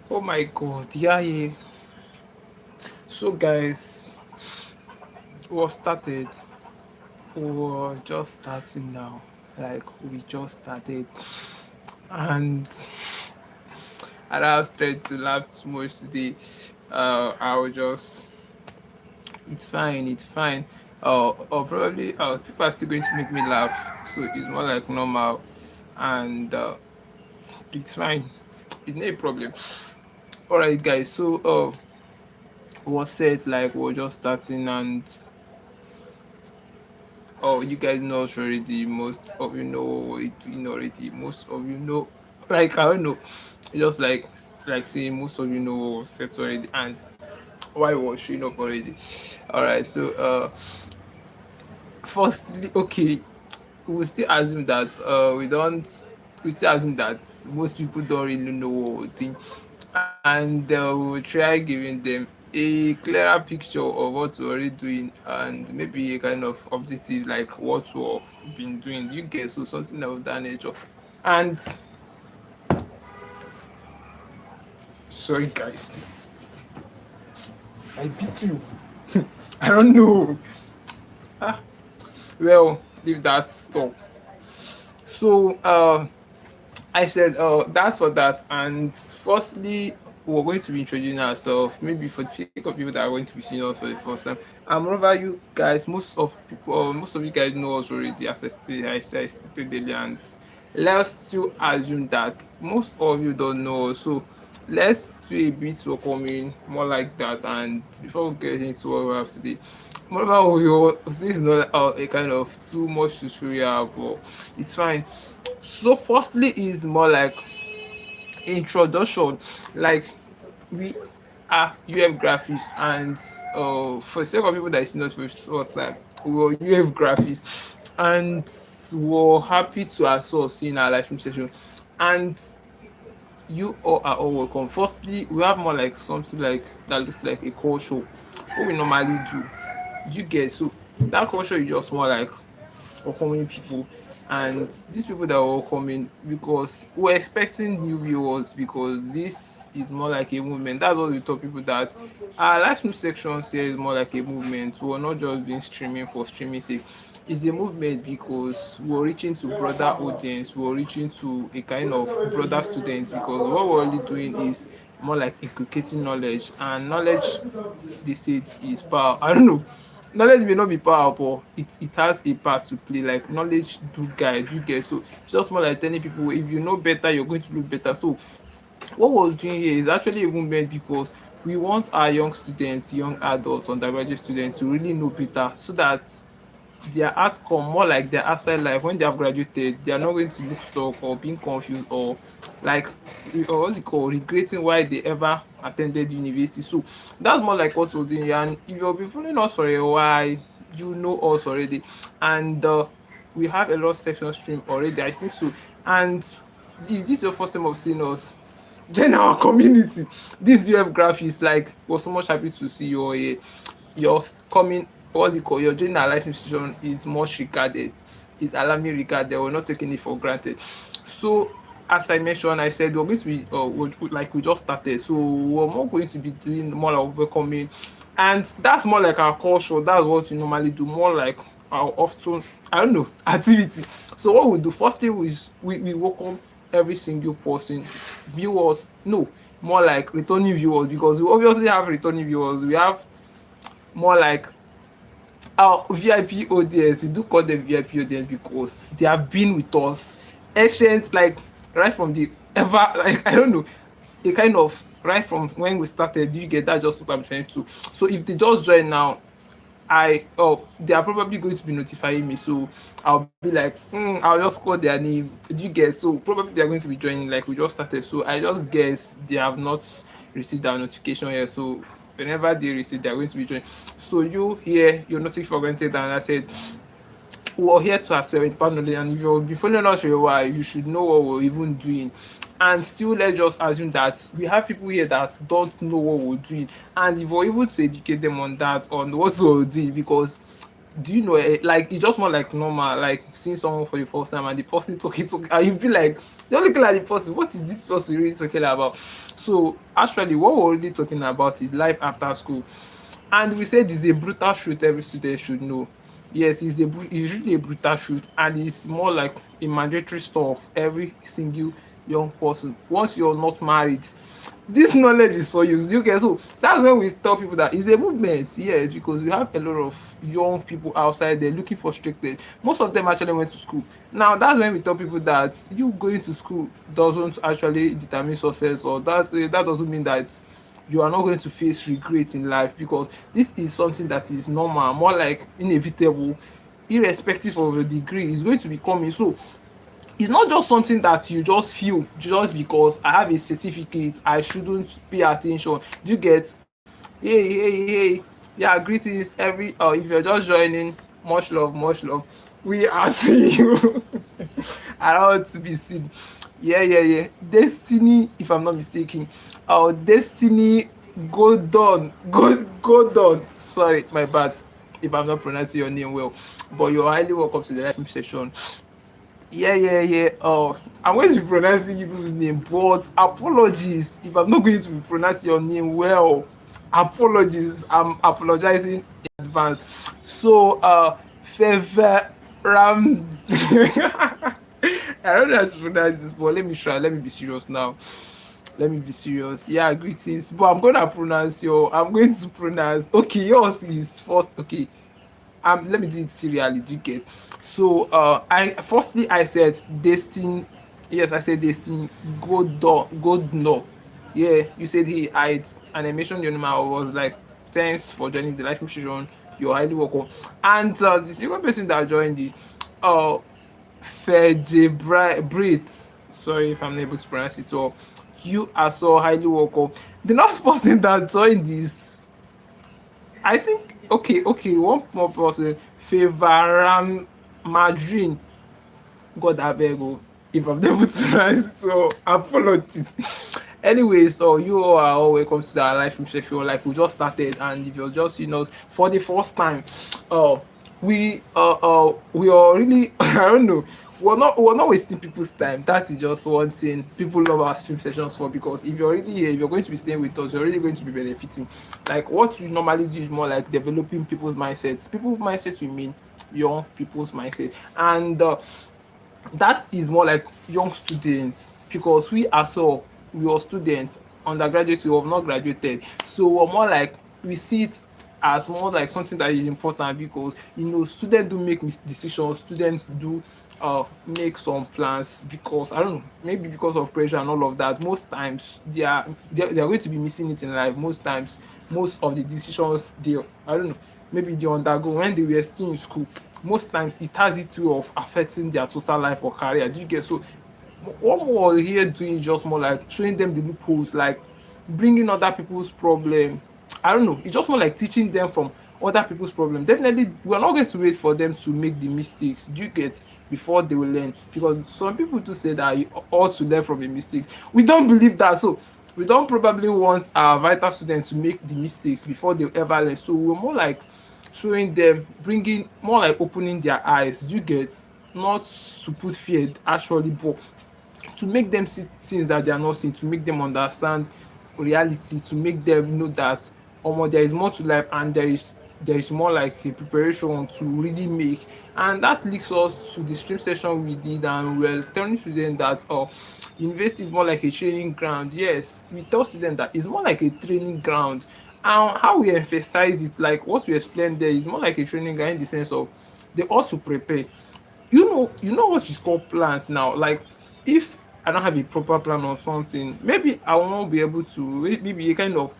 Oh my god, yeah, yeah. So guys, we started. We're just starting now. Like we just started, and I don't have strength to laugh too much today. I'll just. It's fine. It's fine. Or probably people are still going to make me laugh, so it's more like normal, and it's fine. It's not a problem. All right, guys. So was said like we're just starting, and oh, you guys know us already. Most of you know what we're doing already. Most of you know, like I don't know, just like saying most of you know what was set already and why was showing up already. All right, so firstly, okay, we still assume that we don't. We still assume that most people don't really know what we're doing, and we'll try giving them a clearer picture of what we're already doing and maybe a kind of objective like what we've been doing. You get so something of that nature. And sorry, guys, I beat you. I don't know. Ah, well, leave that stop. So, I said, that's for that. And firstly, we're going to be introducing ourselves, maybe for the sake of people that are going to be seeing us for the first time. And moreover, you guys, most of you guys know us already, as I stated earlier. And let's still assume that most of you don't know us. So let's do a bit welcoming, more like that. And before we get into what we have today, moreover, this is not a kind of too much tutorial, but it's fine. So firstly is more like introduction. Like we are UF graphics, and for the sake of people that is not with first time, we're UF graphics, and we're happy to assist in our live stream session. And you all are all welcome. Firstly, we have more like something like that looks like a call show. What we normally do, you get so that culture is just more like welcoming people, and these people that were coming because we're expecting new viewers because this is more like a movement. That's what we tell people, that our live stream section here is more like a movement. We're not just doing streaming for streaming sake. It's a movement because we're reaching to broader audience, we're reaching to a kind of broader students, because what we're only doing is more like inculcating knowledge, and knowledge, they say it is power. I don't know, knowledge may not be power, but it has a part to play. Like knowledge do guide you get. So it's just more like telling people, if you know better, you're going to look better. So what we're doing here is actually a movement because we want our young students, young adults, undergraduate students to really know better, so that their outcome, more like their outside life, when they have graduated, they are not going to look stuck or being confused, or like or what's it called, regretting why they ever attended university. So that's more like what we're doing. And if you've been following us for a while, you know us already. And we have a lot of section stream already, I think so. And if this is your first time of seeing us, join our community. This UF graphics, like, we're so much happy to see you all here. Your coming, what's it called, your joining our life institution is much regarded, is alarming regarded. We're not taking it for granted. So as I mentioned, I said we're going to be like we just started, so we're more going to be doing more like welcoming, and that's more like our culture. That's what we normally do, more like our often, I don't know, activity. So what we do firstly is we welcome every single person, viewers, no, more like returning viewers, because we obviously have returning viewers. We have more like our VIP audience. We do call them VIP audience because they have been with us ancient, like right from the ever, like I don't know, a kind of right from when we started. Do you get that? Just what I'm trying to. So if they just join now, they are probably going to be notifying me, so I'll be like, I'll just call their name. Do you get? So probably they are going to be joining, like we just started, so I just guess they have not received our notification yet. So whenever they receive, they are going to be joining. So you here, you're not taking for granted, and I said we're here to accept it personally, and if you've been following us for a while, you should know what we're even doing. And still, let's just assume that we have people here that don't know what we're doing, and if we're able to educate them on that, on what we're doing, because do you know like it's just more like normal, like seeing someone for the first time and the person talking, and you be like, you're looking at the person, what is this person really talking about? So actually what we're really talking about is life after school. And we said it's a brutal truth every student should know. Yes, it's really a brutal truth, and it's more like a mandatory stuff every single young person. Once you're not married, this knowledge is for you. Do you get? So that's when we tell people that it's a movement. Yes, because we have a lot of young people outside there looking for straight edge. Most of them actually went to school. Now that's when we tell people that you going to school doesn't actually determine success, or that doesn't mean that you are not going to face regrets in life, because this is something that is normal, more like inevitable, irrespective of your degree, is going to be coming. So it's not just something that you just feel just because I have a certificate I shouldn't pay attention. Do you get? Hey, yeah, greetings every if you're just joining, much love, much love. We are seeing you. I don't want to be seen. Yeah. Destiny, if I'm not mistaken. Destiny, go done. Sorry, my bad if I'm not pronouncing your name well. But you're highly welcome to the live session. Yeah. Oh, I'm going to be pronouncing people's name, but apologies if I'm not going to be pronouncing your name well. Apologies. I'm apologizing in advance. So, Favor Ram. I don't know how to pronounce this, but let me try. Let me be serious now. Let me be serious. Yeah, greetings. But I'm going to pronounce. Okay, yours is first. Okay, let me do it serially. Do you get? So I said destin. Yes, I said destin. Go no. Yeah, you said he I and I mentioned your name. I was like, thanks for joining the live session. You're highly welcome. And the second person that joined is uh Brit. Sorry if I'm not able to pronounce it. So you are so highly welcome. The last person that joined this, I think, okay, one more person, Favoran Madrin. God abeg o, if I'm able to write, so apologies. Anyways, so you all are all welcome to our live stream session. Like we just started, and if you're just seeing us for the first time, uh, we are really I don't know. We're not wasting people's time. That is just one thing people love our stream sessions for, because if you're really here, if you're going to be staying with us, you're really going to be benefiting. Like what we normally do is more like developing people's mindsets. People's mindsets, we mean young people's mindset, and that is more like young students, because we as well, we are students, undergraduates, we have not graduated, so we're more like, we see it as more like something that is important, because students do make decisions, students do make some plans, because I don't know, maybe because of pressure and all of that. Most times they are going to be missing it in life. Most times, most of the decisions they, I don't know, maybe they undergo when they were still in school, most times it has it way of affecting their total life or career. Do you get? So what we're here doing is just more like showing them the loopholes, like bringing other people's problem. I don't know, it's just more like teaching them from other people's problem. Definitely we're not going to wait for them to make the mistakes, do you get, before they will learn, because some people do say that you ought to learn from a mistake. We don't believe that. So we don't probably want our vital students to make the mistakes before they ever learn. So we're more like showing them, bringing more like opening their eyes, do you get, not to put fear actually, but to make them see things that they are not seeing, to make them understand reality, to make them know that there is more to life, and there is more like a preparation to really make. And that leads us to the stream session we did, and we're telling students that university is more like a training ground. Yes, we tell students that it's more like a training ground, and how we emphasize it, like what we explained there, is more like a training ground in the sense of they also prepare. You know what is called plans now. Like if I don't have a proper plan on something, maybe I will not be able to, maybe a kind of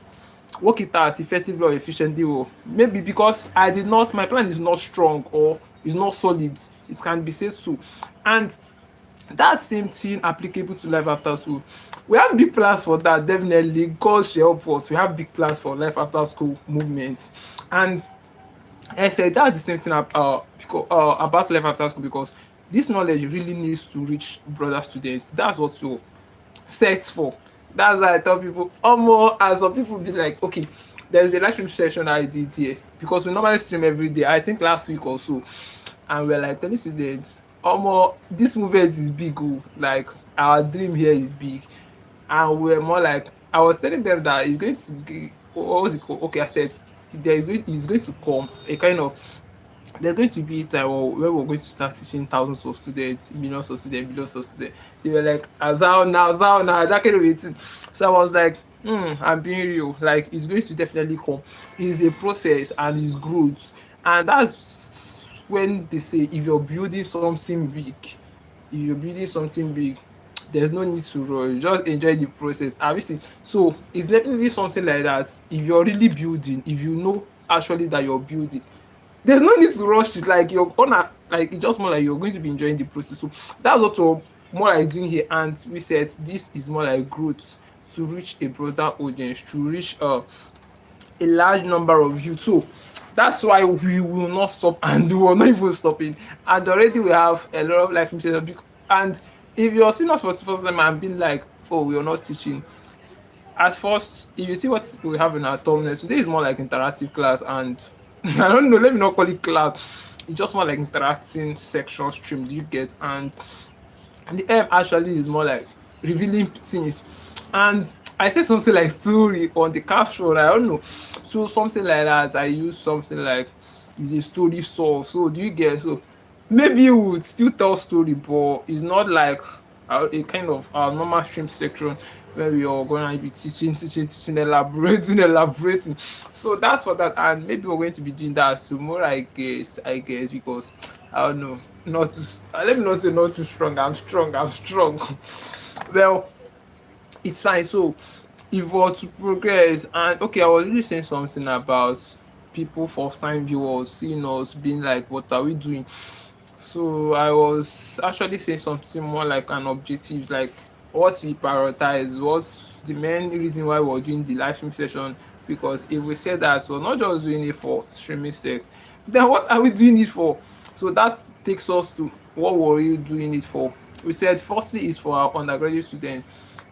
work it out effectively or efficiently, or maybe because my plan is not strong or is not solid, it can be said so. And that same thing applicable to life after school. We have big plans for that, definitely. God should help us. We have big plans for life after school movements. And I said that's the same thing about life after school, because this knowledge really needs to reach broader students. That's what you set for. That's why I tell people, more, and some people be like, okay, there's a live stream session I did here because we normally stream every day. I think last week or so, and we're like telling students, this movement is big, oh, like our dream here is big, and we're more like I was telling them that it's going to be what was it called? Okay, I said it's going to come a kind of there's going to be a time where we're going to start teaching thousands of students, millions of students, billions of students. They were like, as now, that kind of a thing. So I was like, I'm being real. Like, it's going to definitely come. It's a process and it's growth. And that's when they say, if you're building something big, there's no need to rush. Just enjoy the process. Obviously, so it's definitely something like that. If you're really building, if you know actually that you're building, there's no need to rush it. Like you're gonna like it's just more like you're going to be enjoying the process. So that's what we're more like doing here. And we said this is more like growth to reach a broader audience, to reach a large number of you. So that's why we will not stop and we will not even stopping. And already we have a lot of life information. And if you're seeing us for the first time and being like, oh, we're not teaching, at first, if you see what we have in our thumbnail, today is more like interactive class, and I don't know, let me not call it class. It's just more like interacting section stream. Do you get? And the M actually is more like revealing things. And I said something like story on the caption. I don't know. So something like that. I use something like is a story source. So do you get? So maybe you would still tell story, but it's not like a kind of normal stream section where we are going to be teaching, elaborating. So that's for that, and maybe we're going to be doing that tomorrow, I guess, because I don't know, not too. Let me not say not too strong. I'm strong. Well, it's fine. So if we're to progress, and okay, I was really saying something about people first time viewers seeing us being like, what are we doing? So I was actually saying something more like an objective, like what we prioritize, what's the main reason why we're doing the live stream session. Because if we say that we're not just doing it for streaming sake, then what are we doing it for? So that takes us to what were you doing it for? We said firstly is for our undergraduate students,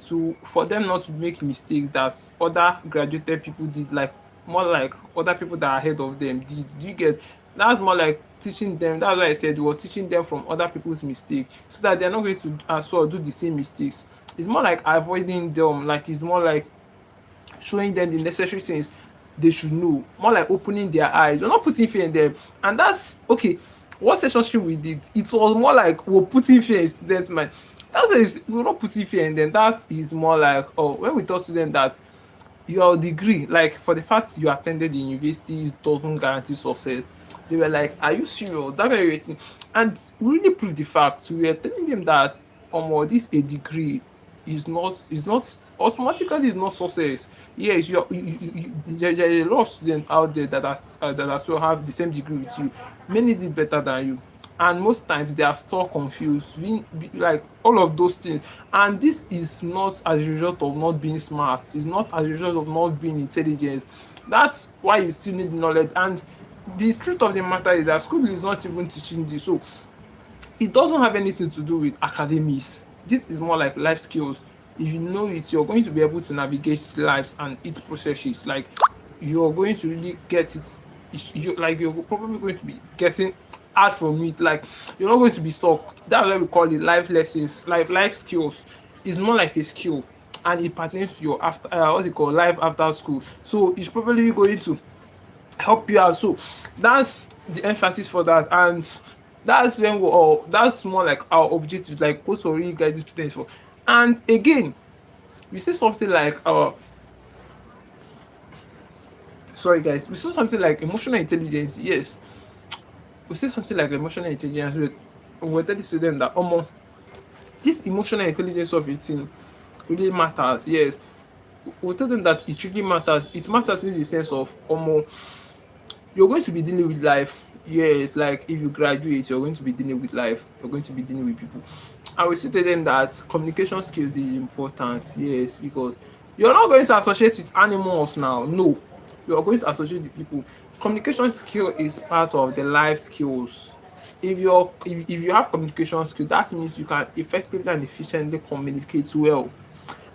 to for them not to make mistakes that other graduated people did, like more like other people that are ahead of them did. Do you get? That's more like teaching them. That's why I said we were teaching them from other people's mistake, so that they're not going to as well do the same mistakes. It's more like avoiding them. Like it's more like showing them the necessary things they should know, more like opening their eyes. We're not putting fear in them. And that's okay. What session stream we did, it was more like we're putting fear in students' mind. We're not putting fear in them. That is more like, oh, when we tell students that your degree, like for the fact you attended the university, doesn't guarantee success. They were like, are you serious? That very thing. And we really proved the facts. We were telling them that this a degree is not automatically is not success. Yes, there are a lot of students out there that are still have the same degree with you. Many did better than you, and most times they are still confused, like all of those things. And this is not as a result of not being smart. It's not as a result of not being intelligent. That's why you still need knowledge. And the truth of the matter is that school is not even teaching this. So it doesn't have anything to do with academics. This is more like life skills. If you know it, you're going to be able to navigate lives and its processes. Like you're going to really get it. You're probably going to be getting out from it. Like you're not going to be stuck. That's why we call it life lessons, life skills. It's more like a skill, and it pertains to your after what's it called, life after school. So it's probably going to help you out. So that's the emphasis for that. And that's when we all that's more like our objective, like what we're really guiding students for. And again, we say something like sorry guys, we say something like emotional intelligence. Yes, we say something like emotional intelligence. We tell the student that this emotional intelligence of it really matters. Yes, we tell them that it really matters. It matters in the sense of you're going to be dealing with life. Yes, like if you graduate, you're going to be dealing with life. You're going to be dealing with people. I will say to them that communication skills is important. Yes, because you're not going to associate with animals now. No, you are going to associate with people. Communication skill is part of the life skills. If you have communication skill, that means you can effectively and efficiently communicate well.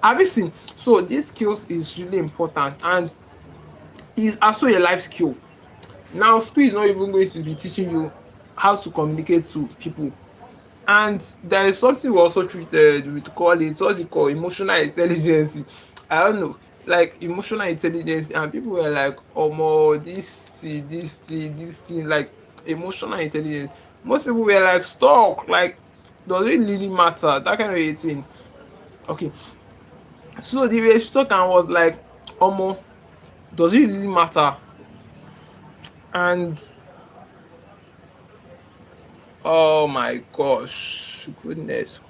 Have you seen? So these skills is really important. And is also a life skill. Now, school is not even going to be teaching you how to communicate to people. And there is something we also treated, we call it, what's it called, emotional intelligence. I don't know, like emotional intelligence, and people were like, oh more this thing, like emotional intelligence. Most people were like stuck, like does it really matter? That kind of a thing. Okay, so they were stuck and was like, Omo, does it really matter? And oh my gosh, goodness.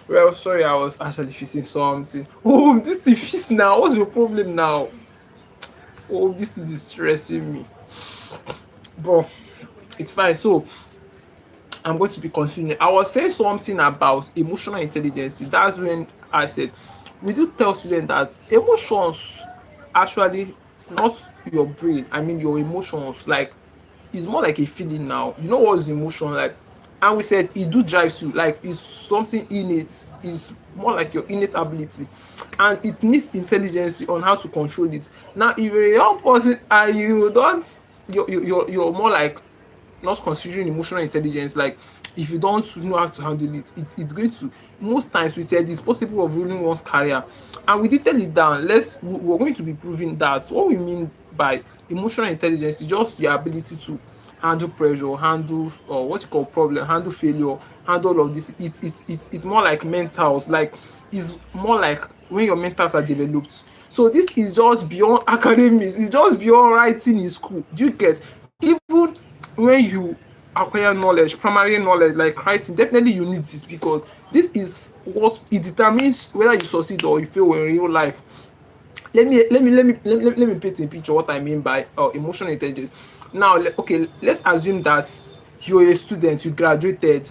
Well, sorry, I was actually fixing something. Oh, this is fix now. What's your problem now? Oh, this is stressing me. But it's fine. So I'm going to be continuing. I was saying something about emotional intelligence. That's when I said we do tell students that emotions actually not your brain. I mean your emotions. Like it's more like a feeling now. You know what is emotion like? And we said it do drives you. Like it's something innate. It's more like your innate ability, and it needs intelligence on how to control it. Now, if you're a young person and you don't, you're more like not considering emotional intelligence, like if you don't know how to handle it, it's going to, most times we said it's possible of ruining one's career. And we detail it down. We're going to be proving that what we mean by emotional intelligence is just your ability to handle pressure, handle what you call problem, handle failure, handle all of this. It's more like mentals, like it's more like when your mentals are developed. So this is just beyond academics, it's just beyond writing in school. Do you get? Even when you acquire knowledge, primary knowledge like writing, definitely you need this, because this is what it determines whether you succeed or you fail in real life. Let me paint a picture what I mean by emotional intelligence. Now, okay, let's assume that you're a student, you graduated.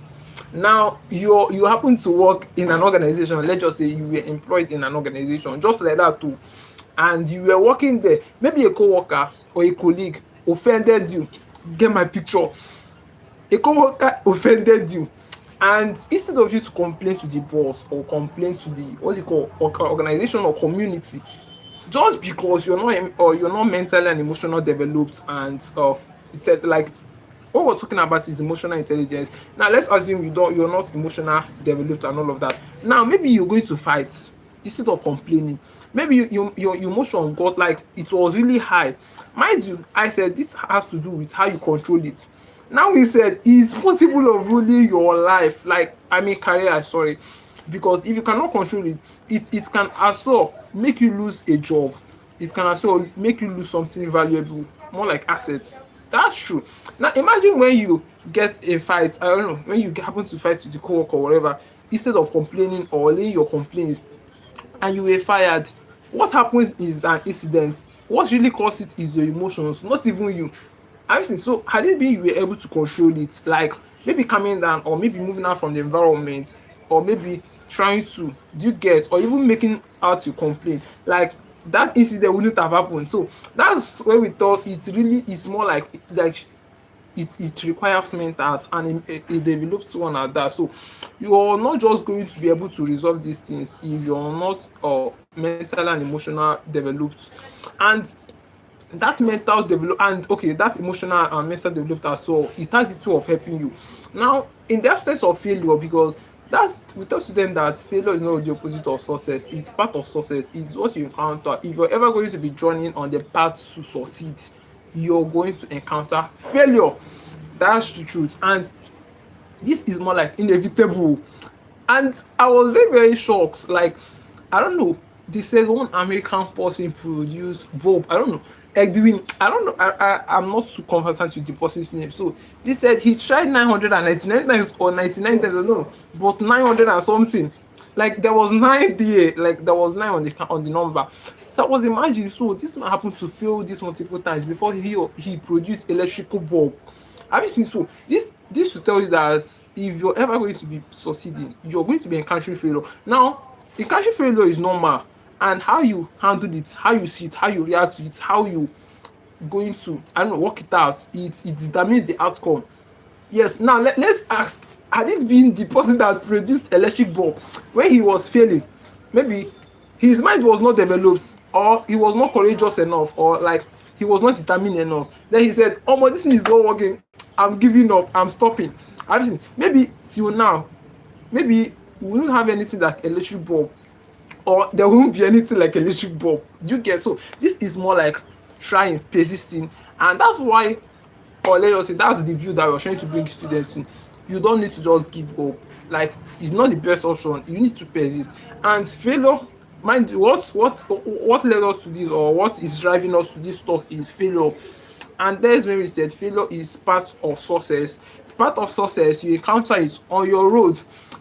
Now you happen to work in an organization. Let's just say you were employed in an organization, just like that too, and you were working there. Maybe a co-worker or a colleague offended you. Get my picture? A co-worker offended you, and instead of you to complain to the boss or complain to the what's it called organization or community, just because you're not mentally and emotional developed, and like what we're talking about is emotional intelligence. Now let's assume you're not emotional developed and all of that. Now maybe you're going to fight instead of complaining. Maybe your emotions got, like, it was really high. Mind you, I said this has to do with how you control it. Now we said it's possible of ruling your life, like I mean career, sorry, because if you cannot control it, it can also make you lose a job. It can also make you lose something valuable, more like assets. That's true. Now imagine when you get a fight, I don't know, when you happen to fight with the co-worker or whatever, instead of complaining or laying your complaints, and you were fired. What happens is an incident. What really causes it is your emotions, not even you. I see. So had it been you were able to control it, like maybe calming down or maybe moving out from the environment, or maybe trying to, do you get, or even making out your complaint, like that incident wouldn't have happened. So that's where we thought it really is more like it requires mentors, and a developed one at that. So you're not just going to be able to resolve these things if you're not mental and emotional developed. And that mental develop and okay, that emotional and mental developed as well, it has the tool of helping you. Now in that sense of failure, because that's, we tell students that failure is not the opposite of success, it's part of success, it's what you encounter. If you're ever going to be journeying on the path to succeed, you're going to encounter failure. That's the truth, and this is more like inevitable. And I was very shocked. Like, I don't know, they said one American person produced Bob, I don't know, Edwin, I don't know, I'm not too conversant with the person's name. So they said he tried 999 times or 99 times, I don't know, but 900 and something, like there was nine there, like there was nine on the number. So I was imagining, so this man happened to fail this multiple times before he produced electrical bulb. Have you seen? So this to tell you that if you're ever going to be succeeding, you're going to be encountering failure. Now, encountering failure is normal, and how you handle it, how you see it, how you react to it, how you going to, I don't know, work it out, it determines the outcome. Yes. Now let's ask, had it been the person that produced electric bulb when he was failing, maybe his mind was not developed, or he was not courageous enough, or like he was not determined enough. Then he said, oh my, this thing is not working, I'm giving up, I'm stopping. I've seen maybe till now, maybe we don't have anything like electric bulb, or there won't be anything like electric bulb. You get? So this is more like trying, persisting, and that's why, or let us say that's the view that we're trying to bring students in. You don't need to just give up. Like, it's not the best option. You need to persist. And failure, mind you, what led us to this, or what is driving us to this talk, is failure. And that's when we said failure is part of success. Part of success, you encounter it on your road.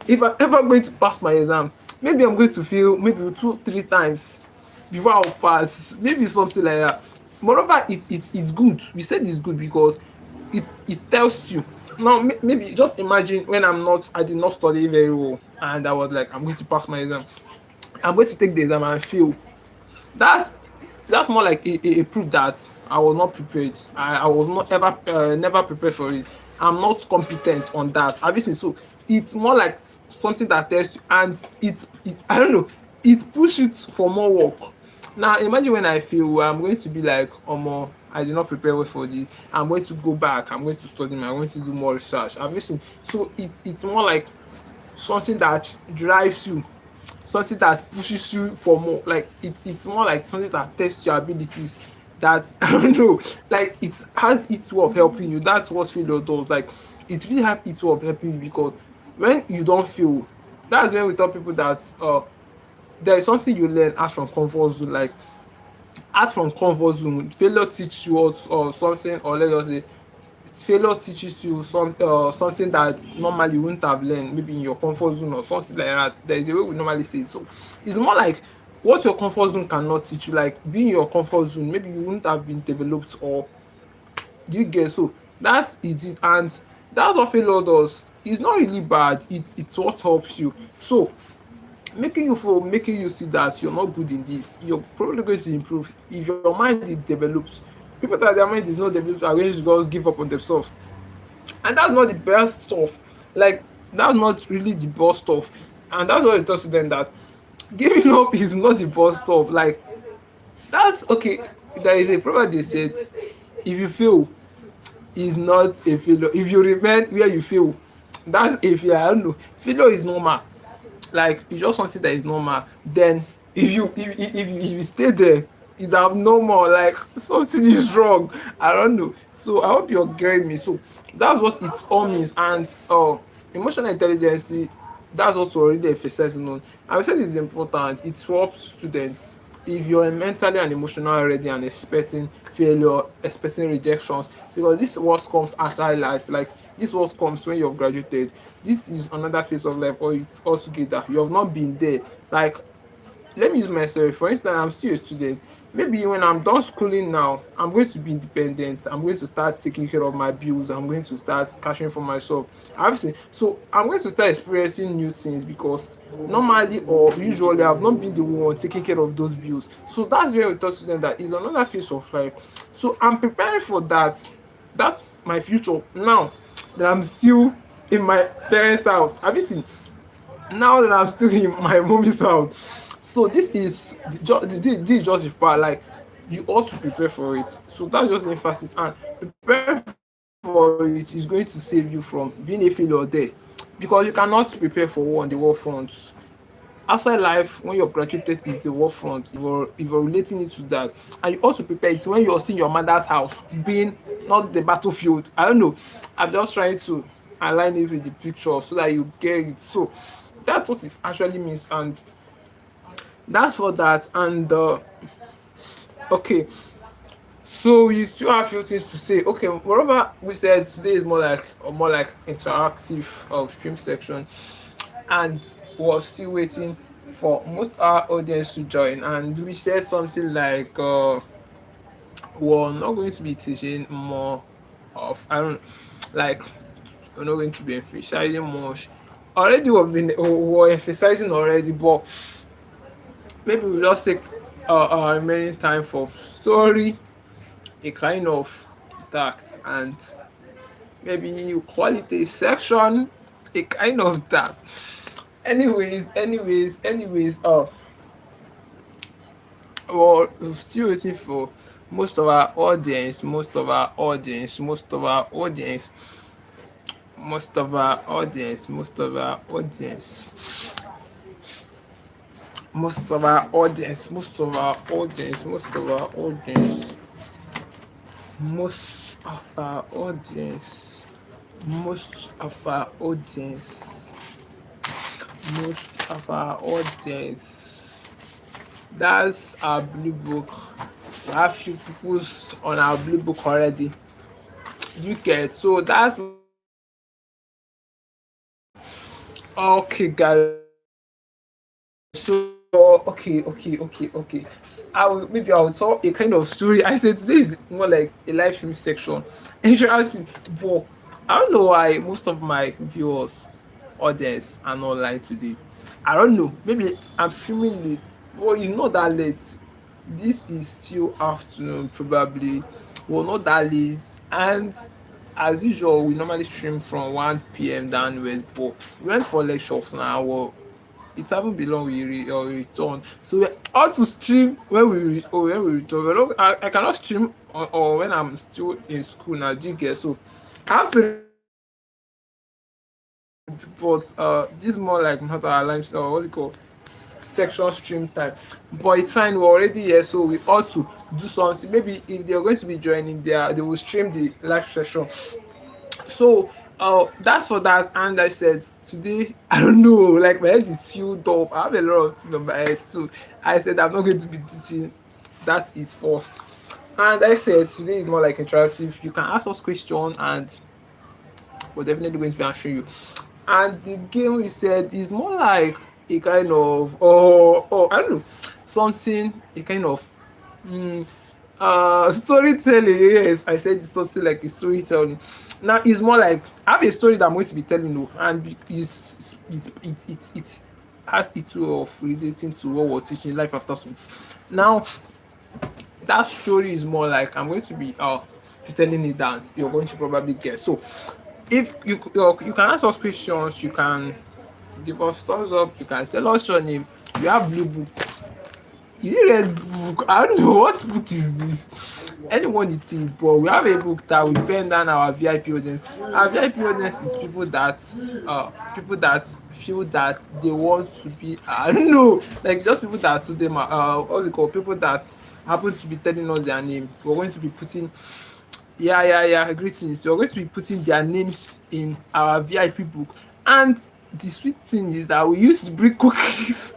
If I'm ever going to pass my exam, maybe I'm going to fail maybe 2 3 times before I'll pass, maybe something like that. Moreover, it's good. We said it's good because it tells you. Now maybe just imagine when I did not study very well, and I was like, I'm going to pass my exam, I'm going to take the exam and fail. That's that's more like a proof that I was not prepared. I was not ever never prepared for it. I'm not competent on that. Obviously, so it's more like something that tells you, and it I don't know, it pushes you for more work. Now imagine when I fail, I'm going to be like, oh more, I did not prepare well for this. I'm going to go back. I'm going to study. I'm going to do more research. Obviously, so it's more like something that drives you, something that pushes you for more. Like it's more like something that tests your abilities. That I don't know, like it has its way of helping you. That's what failure does. Like it really has its way of helping you, because when you don't fail, that's when we tell people that there is something you learn out from comfort zone. Like out from comfort zone, failure teaches you what, or something, or let us say failure teaches you something that normally you wouldn't have learned maybe in your comfort zone or something like that. There is a way we normally say it. So it's more like what your comfort zone cannot teach you. Like being in your comfort zone, maybe you wouldn't have been developed, or do you get? So that's it, and that's what failure does. It's not really bad. It's what helps you. So making you see that you're not good in this, you're probably going to improve if your mind is developed. People that their mind is not developed are going to just give up on themselves, and that's not the best stuff. Like that's not really the best stuff, and that's what it tells to them, that giving up is not the best stuff. Like that's okay. There is a proverb they said, if you fail, is not a failure. If you remain where you fail, that's a failure. I don't know. Failure is normal. Like it's just something that is normal. Then if you stay there, it's abnormal. Like something is wrong. I don't know. So I hope you're getting me. So that's what it all means. And emotional intelligence, that's also already emphasizing on. I would say it's important. It helps students. If you're mentally and emotionally ready and expecting failure, expecting rejections, because this is what comes after life. Like this is what comes when you've graduated. This is another phase of life, or it's all together. You have not been there. Like let me use myself. For instance, I'm still a student. Maybe when I'm done schooling now, I'm going to be independent. I'm going to start taking care of my bills. I'm going to start cashing for myself. Obviously, so I'm going to start experiencing new things, because normally or usually I've not been the one taking care of those bills. So that's where we tell students that is another phase of life. So I'm preparing for that. That's my future now that I'm still in my parents' house. Have you seen? Now that I'm still in my mommy's house. So this is this is just the part. Like you ought to prepare for it. So that's just emphasis, and preparing for it is going to save you from being a failure there, because you cannot prepare for war on the war front. Outside life, when you've graduated, is the war front. If you're relating it to that, and you also prepare it when you're still in your mother's house, being not the battlefield. I don't know. I'm just trying to align it with the picture so that you get it. So that's what it actually means, and that's for that. And okay, so we still have a few things to say. Okay, whatever we said today is more like interactive of stream section, and we're still waiting for most our audience to join. And we said something like we're not going to be teaching more of, I don't, like we're not going to be emphasizing much. Already we're emphasizing already, but maybe we'll just take our remaining time for story, a kind of that, and maybe quality section, a kind of that. Anyways, Well, still waiting for most of our audience, most of our audience, most of our audience, most of our audience. That's our blue book. We have few people on our blue book already. You get so that's okay, guys. So okay. Maybe I'll tell a kind of story. I said today is more like a live stream section. Interesting, but I don't know why most of my viewers, audience are not online today. I don't know. Maybe I'm streaming late, but it's not that late. This is still afternoon, probably. Well, not that late, and as usual, we normally stream from 1 p.m. downwards, but we went for lectures now. Well, it haven't been long we return. So we ought to stream when when we return. I cannot stream or when I'm still in school now. Do you get? So I have to, but this more like not our lunch or what's it called, section stream time. But it's fine. We're already here, so we ought to do something. Maybe if they're going to be joining, they will stream the live session. So that's for that. And I said today, I don't know, like my head is filled up. I have a lot of things on my head. So I said I'm not going to be teaching. That is first. And I said today is more like interactive. You can ask us questions and we're definitely going to be answering you. And the game we said is more like a kind of I don't know, something, a kind of storytelling. Yes, I said it's something like a storytelling. Now it's more like I have a story that I'm going to be telling you, and it has its way of relating to what we're teaching life after school. Now that story is more like I'm going to be telling it down. You're going to probably guess. So if you can ask us questions, you can give us thumbs up, you can tell us your name. You have blue book. Is it red book? I don't know what book is this. Anyone it is, but we have a book that we pen down our VIP audience. Our VIP audience is people that feel that they want to be, I don't know, like just people that to them what's it called? People that happen to be telling us their names. We're going to be putting, yeah, greetings. We're going to be putting their names in our VIP book. And the sweet thing is that we used to bring cookies.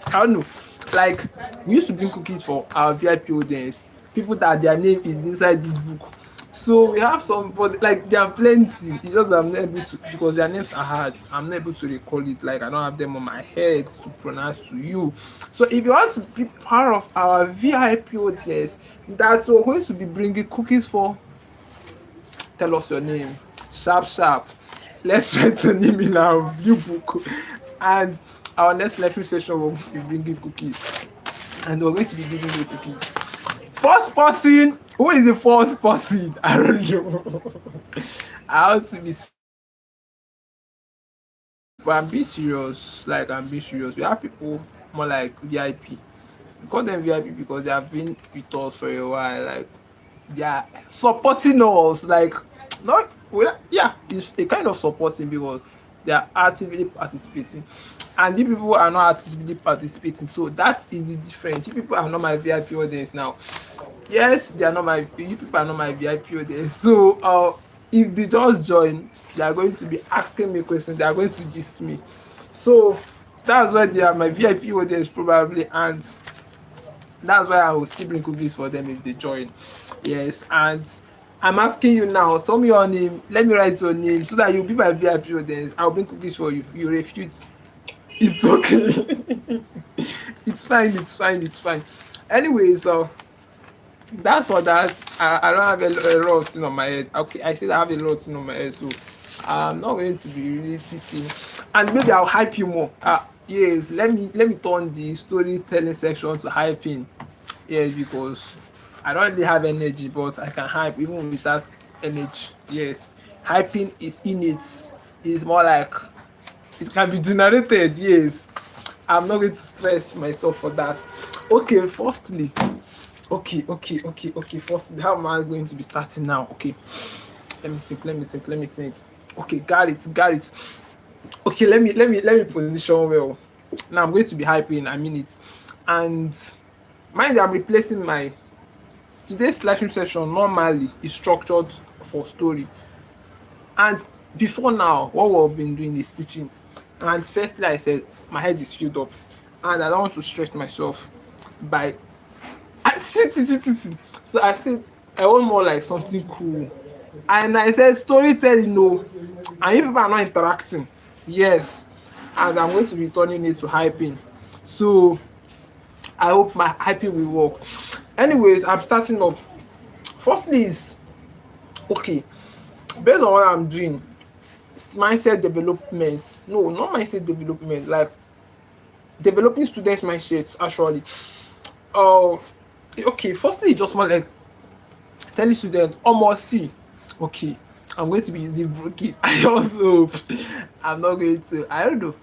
I don't know. Like we used to bring cookies for our VIP audience, people that their name is inside this book. So we have some, but like there are plenty. It's just that I'm not able to, because their names are hard. I'm not able to recall it. Like I don't have them on my head to pronounce to you. So if you want to be part of our VIP audience, that we're going to be bringing cookies for, tell us your name. Sharp. Let's write the name in our view book. And our next lecture session will be bringing cookies. And we're going to be giving you cookies. First person, who is the first person? I don't know. I want to be, but I'm being serious. Like I'm being serious. We have people more like VIP. We call them VIP because they have been with us for a while. Like they are supporting us. Like not well, yeah, it's a kind of supporting because they are actively participating. And you people are not actively participating. So that is the difference. You people are not my VIP audience now. Yes, they are not my, you people are not my VIP audience. So if they just join, they are going to be asking me questions, they are going to gist me. So that's why they are my VIP audience probably, and that's why I will still bring cookies for them if they join. Yes, and I'm asking you now, tell me your name, let me write your name so that you'll be my VIP audience. I'll bring cookies for you. You refuse. It's okay. It's fine. Anyway, so that's for that. I don't have a lot of things on my head. Okay, I said I have a lot of things on my head, so I'm not going to be really teaching. And maybe I'll hype you more. Yes, let me turn the storytelling section to hyping. Yes, because I don't really have energy, but I can hype even with that energy. Yes, hyping is in it. It's more like it can be generated. Yes, I'm not going to stress myself for that. Okay, firstly, okay. Firstly, how am I going to be starting now? Okay, let me think. Okay, got it. Okay, let me position well. Now I'm going to be hyping. I mean it, and mind you, I'm replacing my today's live stream session. Normally is structured for story, and before now, what we've been doing is teaching. And firstly, I said my head is filled up, and I don't want to stretch myself by and so I said I want more like something cool. And I said storytelling, no. And if people are not interacting, yes. And I'm going to be turning it to hyping. So I hope my hyping will work. Anyways, I'm starting up. Firstly is okay, based on what I'm doing, it's mindset development. No, not mindset development, like developing students' mindsets actually. Uh okay, firstly just more like telling students almost see, okay, I'm going to be using broken. I just hope I'm not going to, I don't know,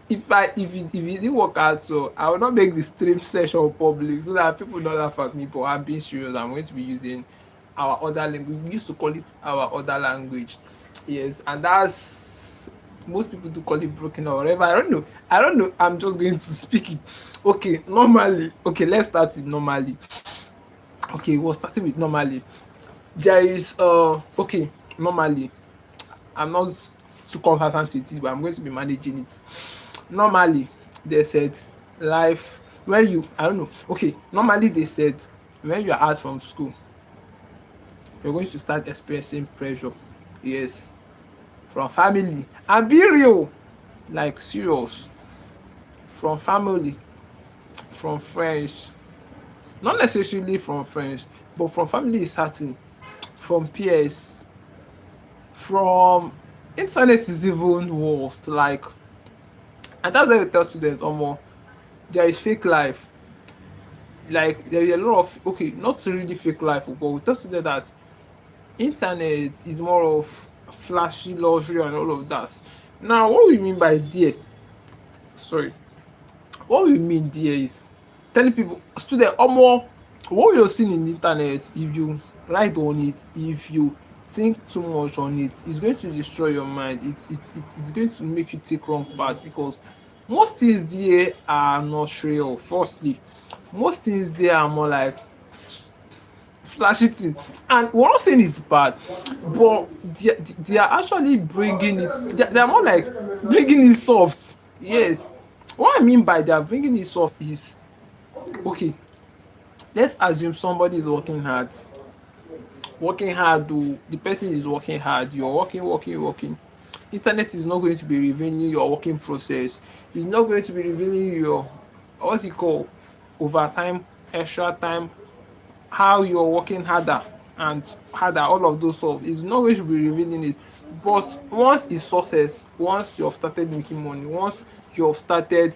if it didn't work out, so I will not make the stream session public so that people don't laugh at me, but I'm being serious. I'm going to be using our other language. We used to call it our other language, yes, and that's, most people do call it broken or whatever. I don't know, I'm just going to speak it. Okay, normally, okay, let's start with normally. Okay, we're starting with normally. There is okay, normally, I'm not too conversant with it, but I'm going to be managing it. Normally, they said life when you, I don't know, okay, normally they said when you are out from school, you're going to start experiencing pressure. Yes, from family. And be real, like serious. From family, from friends, not necessarily from friends, but from family is certain, from peers, from internet is even worst. Like, and that's why we tell students, there is fake life. Like there is a lot of, okay, not really fake life, but we tell students that internet is more of flashy luxury and all of that. Now, what we mean by there, sorry, what we mean there is telling people, student, what you're seeing in the internet, if you write on it, if you think too much on it, it's going to destroy your mind. It's going to make you take wrong path, because most things there are not real. Firstly, most things there are more like flashy thing, and we're not saying it's bad, but they are actually bringing it, they are more like bringing it soft. Yes, what I mean by they are bringing it soft is, okay, let's assume somebody is working hard, the person is working hard, you're working. Internet is not going to be revealing your working process, it's not going to be revealing your, what's it called, overtime, extra time, how you're working harder and harder, all of those stuff is not going to be revealing it. But once it's success, once you have started making money, once you have started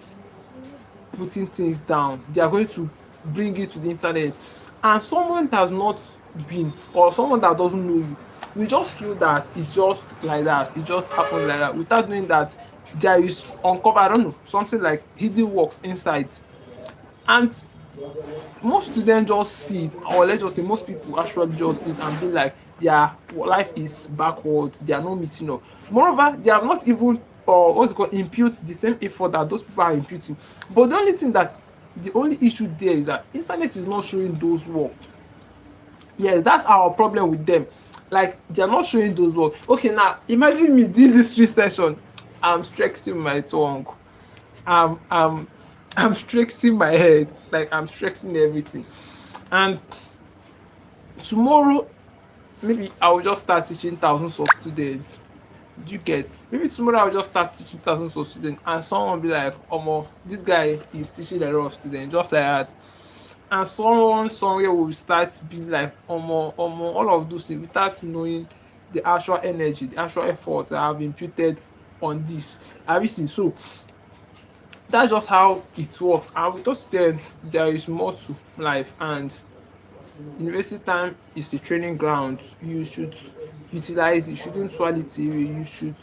putting things down, they are going to bring it to the internet. And someone that has not been, or someone that doesn't know you, we just feel that it's just like that, it just happens like that, without knowing that there is uncover, I don't know, something like hidden works inside. And most students just see it, or let's just say most people actually just see it and be like their life is backward, they are not meeting up. Moreover, they have not even, or what's it called, impute the same effort that those people are imputing. But the only thing that, the only issue there is that internet is not showing those work. Yes, that's our problem with them. Like they are not showing those work. Okay, now imagine me doing this street session, I'm stretching my tongue, I'm I'm I'm stretching my head, like I'm stretching everything. And tomorrow, maybe I will just start teaching thousands of students. Do you get? Maybe tomorrow I'll just start teaching thousands of students, and someone will be like, "Omo, this guy is teaching a lot of students," just like that. And someone somewhere will start being like, "Omo, all of those things," without knowing the actual energy, the actual effort that have been imputed on this. Have you seen? So that's just how it works. And with those students, there is more to life, and university time is the training ground. You should utilize it. You shouldn't swallow it away. You should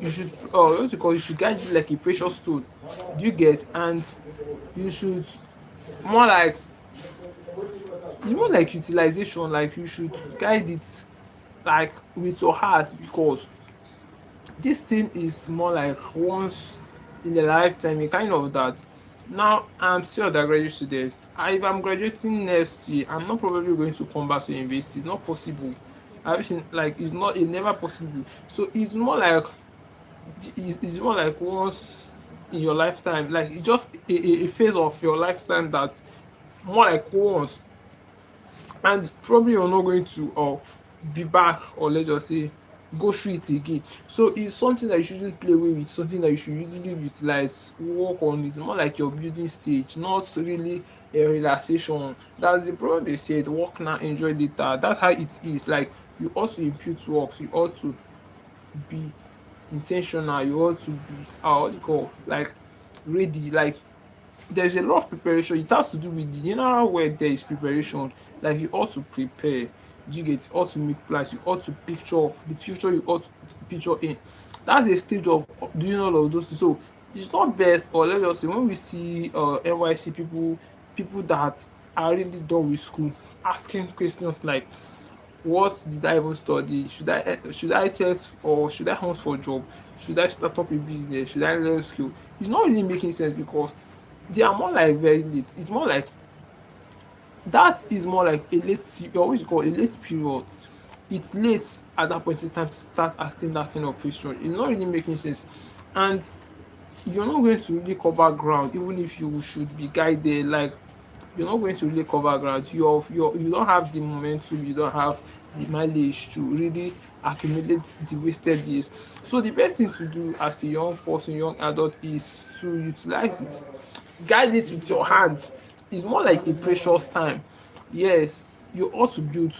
you should what's it called, you should guide it like a precious stone. Do you get? And you should more like, it's more like utilization, like you should guide it like with your heart, because this thing is more like once in a lifetime, a kind of that. Now I'm still a graduate student. If I'm graduating next year, I'm not probably going to come back to university. It's not possible. I've seen like it's never possible. So it's more like once in your lifetime, like it's just a phase of your lifetime that more like once, and probably you're not going to be back, or let's just say go through it again. So it's something that you shouldn't play with, it's something that you should usually utilize, work on. It's more like your building stage, not really a relaxation. That's the problem. They said work now, enjoy later. That's how it is. Like you also impute works, you ought to be intentional, you ought to be what's it called, like ready. Like there's a lot of preparation. It has to do with the, you know, where there is preparation, like you ought to prepare. Do you get? You ought to make plans, you ought to picture the future, you ought to picture in. That's a stage of doing all of those things. So it's not best, or let's just say when we see NYC people, people that are really done with school, asking questions like, what did I even study? Should I test, or should I hunt for a job? Should I start up a business? Should I learn skill? It's not really making sense, because they are more like very late. It's more like that is more like a late what you call a late period. It's late at that point in time to start asking that kind of question. It's not really making sense. And you're not going to really cover ground, even if you should be guided. Like you're not going to really cover ground. You don't have the momentum, you don't have the mileage to really accumulate the wasted years. So the best thing to do as a young person, young adult, is to utilize it, guide it with your hands. It's more like a precious time. Yes, you ought to build,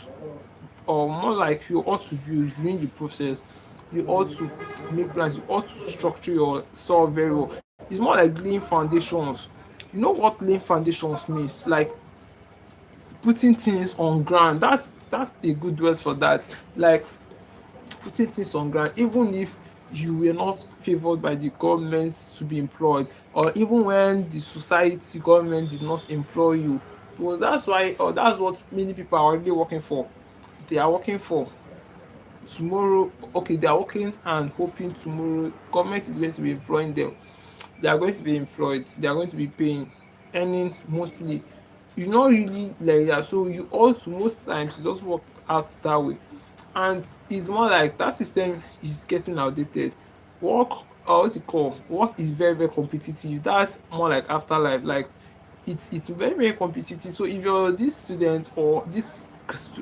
or more like you ought to build during the process. You ought to make plans, you ought to structure yourself very well. It's more like laying foundations. You know what laying foundations means? Like putting things on ground. That's a good word for that. Like putting things on ground, even if you were not favored by the government to be employed, or even when the society government did not employ you, because that's why, or that's what many people are already working for. They are working for tomorrow. Okay, they are working and hoping tomorrow government is going to be employing them. They are going to be employed, they are going to be paying, earning monthly. You not really like that. So you also, most times it doesn't work out that way. And it's more like that system is getting outdated. Work, or what's it called, work is very very competitive. That's more like afterlife. Like it's very very competitive. So if you're this student, or this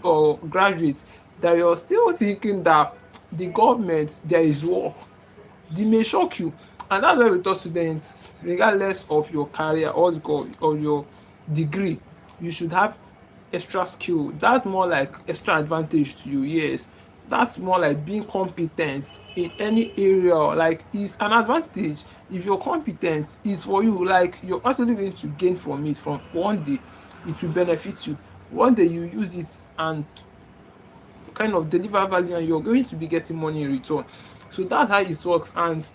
or graduate, that you're still thinking that the government there is work, they may shock you. And that's why we tell students, regardless of your career, or what's it called, or your degree, you should have extra skill. That's more like extra advantage to you. Yes, that's more like being competent in any area. Like it's an advantage. If you're competent, it's for you. Like you're actually going to gain from it. From one day it will benefit you. One day you use it and kind of deliver value, and you're going to be getting money in return. So that's how it works. And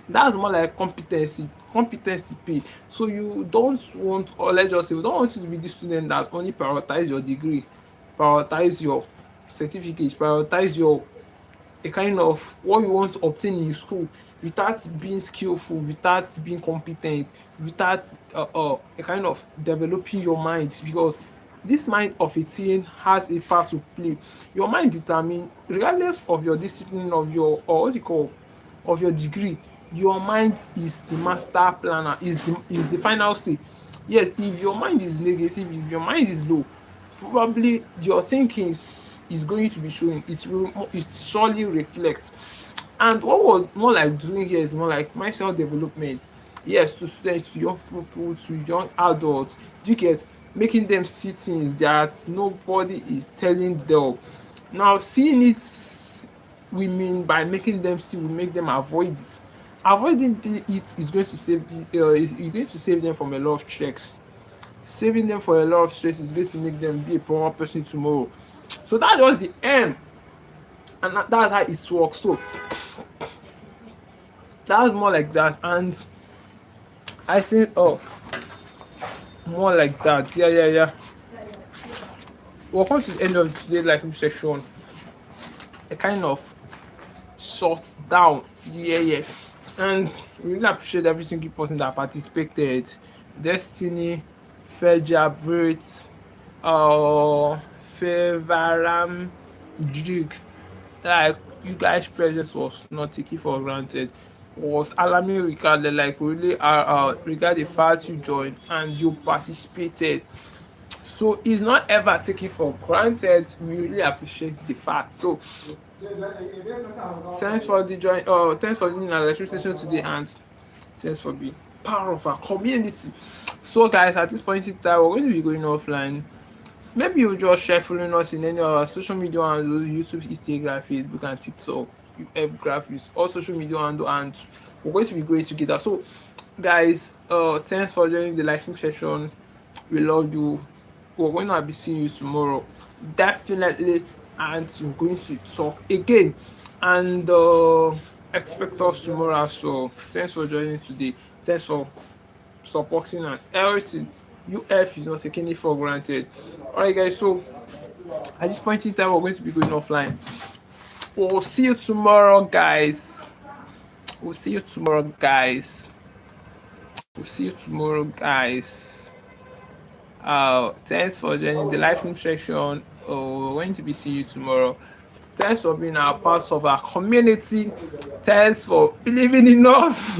that's more like competency pay. So you don't want, or let's just say we don't want you to be the student that only prioritize your degree, prioritize your certificate, prioritize your a kind of what you want to obtain in school, without being skillful, without being competent, without a kind of developing your mind. Because this mind of a teen has a part to play. Your mind determine, regardless of your discipline, of your, or what's it called, of your degree, your mind is the master planner, is the final say. Yes, if your mind is negative, if your mind is low, probably your thinking is going to be showing. It surely reflects. And what was more like doing here is more like mindset development. Yes, to students, to young people, to young adults. Do you get? Making them see things that nobody is telling them. Now seeing it, we mean by making them see, we make them avoid it. Avoiding it is going to save is going to save them from a lot of stress. Saving them for a lot of stress is going to make them be a proper person tomorrow. So that was the aim, and that's how it works. So That's more like that. And I think, oh, more like that. Yeah, yeah, yeah. We'll come to the end of today's live section. A kind of shut down. Yeah, yeah. And we really appreciate every single person that participated. Destiny, Feja, Brit, Fevaram, Jig. Like, you guys' presence was not taken for granted. Was alarming regarded, like really regard the fact you joined and you participated. So it's not ever taken for granted. We really appreciate the fact. So thanks for the join. Thanks for being in our lecture session today, and thanks for being part of our community. So, guys, at this point in time, we're going to be going offline. Maybe you just share following us in any of our social media handles: YouTube, Instagram, Facebook, and TikTok. UFGRAPHICS, all social media handle, and we're going to be great together. So, guys, thanks for joining the live stream session. We love you. We're going to be seeing you tomorrow, definitely, and we're going to talk again. And expect us tomorrow. So, thanks for joining today. Thanks for supporting and everything. UF is not taking it for granted. Alright, guys, so at this point in time, we're going to be going offline. We'll see you tomorrow, guys. We'll see you tomorrow, guys. We'll see you tomorrow, guys. Thanks for joining the live stream section. We're going to be seeing you tomorrow. Thanks for being a part of our community. Thanks for believing in us.